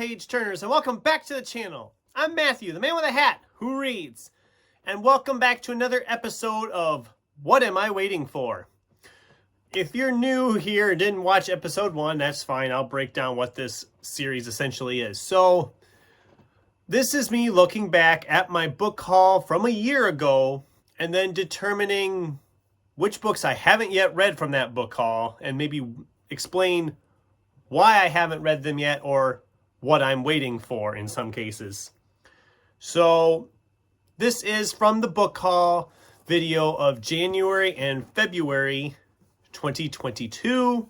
page turners, and welcome back to the channel. I'm Matthew, the man with a hat who reads, and welcome back to another episode of What Am I Waiting For? If you're new here and didn't watch episode 1, that's fine. I'll break down what this series essentially is. So, this is me looking back at my book haul from a year ago and then determining which books I haven't yet read from that book haul and maybe explain why I haven't read them yet or what I'm waiting for in some cases. So this is from the book haul video of January and February 2022.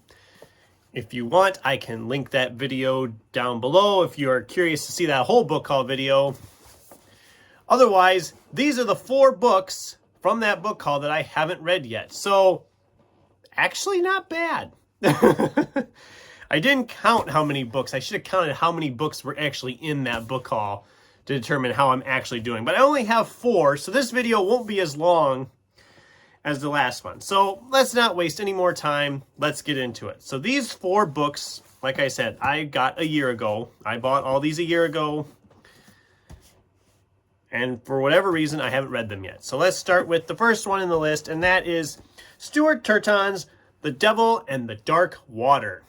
If you want, I can link that video down below if you are curious to see that whole book haul video. Otherwise, these are the 4 books from that book haul that I haven't read yet. So actually not bad. I didn't count how many books. I should have counted how many books were actually in that book haul to determine how I'm actually doing. But I only have 4, so this video won't be as long as the last one. So let's not waste any more time. Let's get into it. So these 4 books, like I said, I got a year ago. I bought all these a year ago. And for whatever reason, I haven't read them yet. So let's start with the first one in the list, and that is Stuart Turton's The Devil and the Dark Water.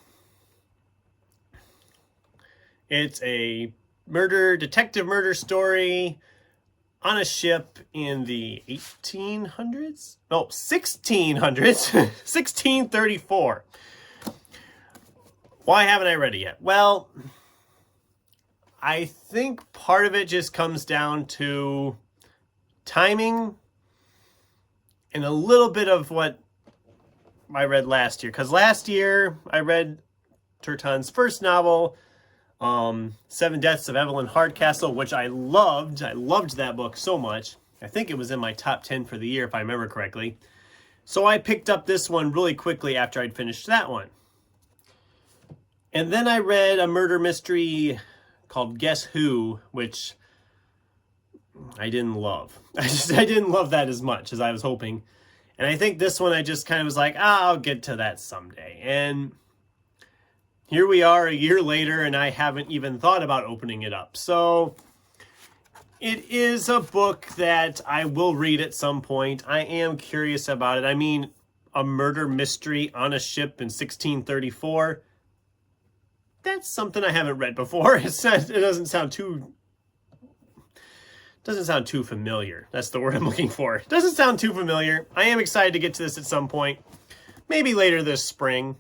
It's a detective murder story on a ship in the 1800s? No, 1600s. 1634. Why haven't I read it yet? Well, I think part of it just comes down to timing and a little bit of what I read last year. Because last year I read Turton's first novel, 7 Deaths of Evelyn Hardcastle, which I loved. I loved that book so much. I think it was in my top 10 for the year, if I remember correctly. So I picked up this one really quickly after I'd finished that one. And then I read a murder mystery called Guess Who, which I didn't love. I didn't love that as much as I was hoping. And I think this one I just kind of was like, I'll get to that someday. And here we are a year later, and I haven't even thought about opening it up. So it is a book that I will read at some point. I am curious about it. I mean, a murder mystery on a ship in 1634. That's something I haven't read before. It doesn't sound too familiar. That's the word I'm looking for. It doesn't sound too familiar. I am excited to get to this at some point. Maybe later this spring.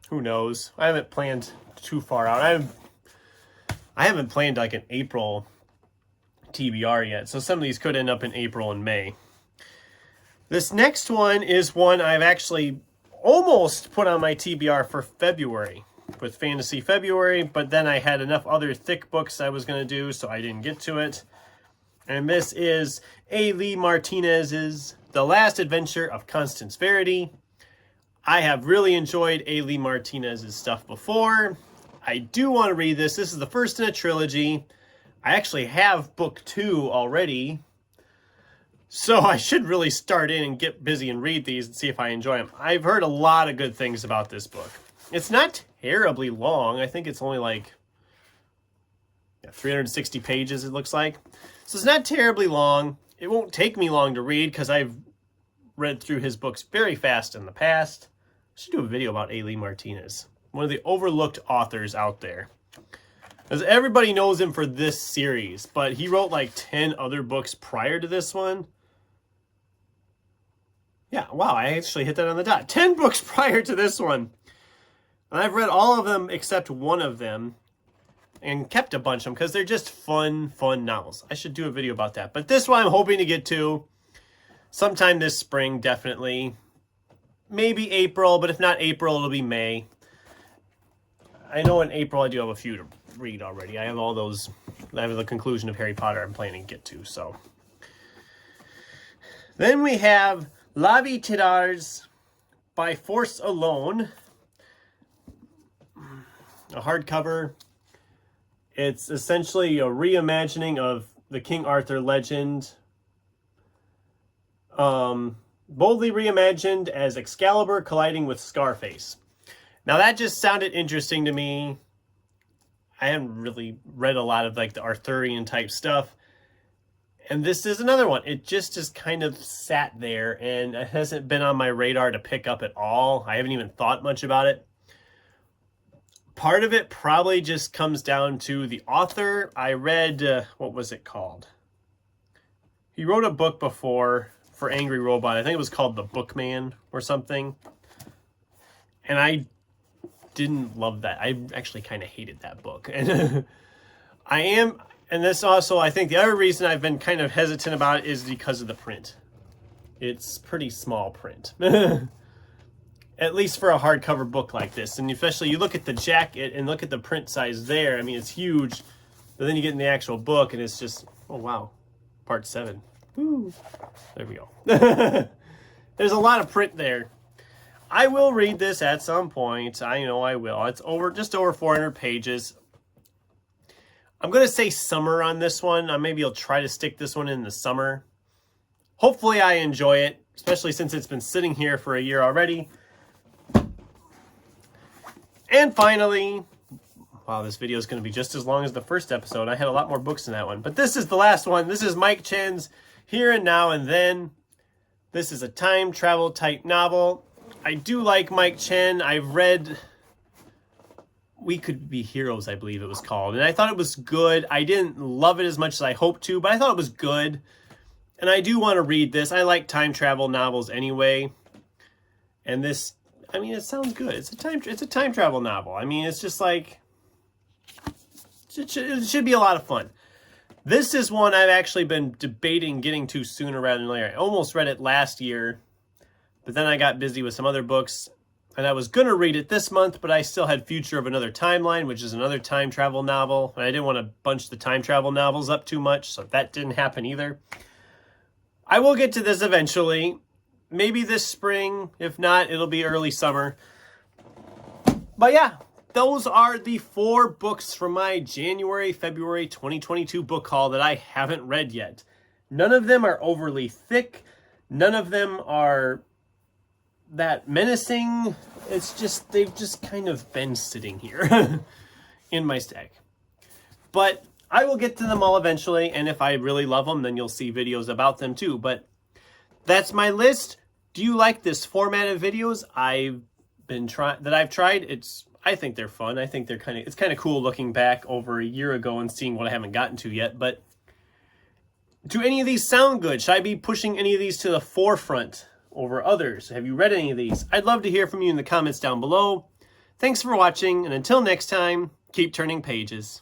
Who knows? I haven't planned too far out. I haven't planned like an April TBR yet. So some of these could end up in April and May. This next one is one I've actually almost put on my TBR for February with Fantasy February, but then I had enough other thick books I was going to do, so I didn't get to it. And this is A. Lee Martinez's The Last Adventure of Constance, Verity. I have really enjoyed A. Lee Martinez's stuff before. I do want to read this. This is the first in a trilogy. I actually have book 2 already. So I should really start in and get busy and read these and see if I enjoy them. I've heard a lot of good things about this book. It's not terribly long. I think it's only like 360 pages, it looks like. So it's not terribly long. It won't take me long to read because I've read through his books very fast in the past. I should do a video about A. Lee Martinez, one of the overlooked authors out there. Because everybody knows him for this series, but he wrote like 10 other books prior to this one. Yeah, wow, I actually hit that on the dot. 10 books prior to this one. And I've read all of them except one of them and kept a bunch of them because they're just fun novels. I should do a video about that. But this one I'm hoping to get to sometime this spring, definitely. Maybe April, but if not April, it'll be May. I know in April I do have a few to read already. I have all those. I have the conclusion of Harry Potter I'm planning to get to, so. Then we have La Vie Tidars By Force Alone. A hardcover. It's essentially a reimagining of the King Arthur legend. Boldly reimagined as Excalibur colliding with Scarface. Now that just sounded interesting to me. I hadn't really read a lot of like the Arthurian type stuff. And this is another one. It just is kind of sat there and it hasn't been on my radar to pick up at all. I haven't even thought much about it. Part of it probably just comes down to the author. I read, what was it called? He wrote a book before for Angry Robot. I think it was called The Bookman or something. And I didn't love that. I actually kind of hated that book. And and this also, I think the other reason I've been kind of hesitant about it is because of the print. It's pretty small print. At least for a hardcover book like this. And especially you look at the jacket and look at the print size there. I mean, it's huge. But then you get in the actual book and it's just, oh wow, part 7. Woo. There we go. There's a lot of print there. I will read this at some point. I know I will. It's just over 400 pages. I'm going to say summer on this one. Maybe I'll try to stick this one in the summer. Hopefully I enjoy it, especially since it's been sitting here for a year already. And finally, wow, this video is going to be just as long as the first episode. I had a lot more books in that one. But this is the last one. This is Mike Chen's Here and Now and Then. This is a time travel type novel. I do like Mike Chen. I've read We Could Be Heroes, I believe it was called. And I thought it was good. I didn't love it as much as I hoped to, but I thought it was good. And I do want to read this. I like time travel novels anyway. And this, I mean, it sounds good. It's a time travel novel. I mean, it's just like, it should be a lot of fun. This is one I've actually been debating getting to sooner rather than later. I almost read it last year, but then I got busy with some other books, and I was going to read it this month, but I still had Future of Another Timeline, which is another time travel novel, and I didn't want to bunch the time travel novels up too much, so that didn't happen either. I will get to this eventually. Maybe this spring. If not, it'll be early summer. But yeah, those are the 4 books from my January-February 2022 book haul that I haven't read yet. None of them are overly thick. None of them are that menacing. It's just, they've just kind of been sitting here in my stack. But I will get to them all eventually, and if I really love them, then you'll see videos about them too. But that's my list. Do you like this format of videos I've tried? I think they're fun. I think it's kind of cool looking back over a year ago and seeing what I haven't gotten to yet. But do any of these sound good? Should I be pushing any of these to the forefront over others? Have you read any of these? I'd love to hear from you in the comments down below. Thanks for watching, and until next time, keep turning pages.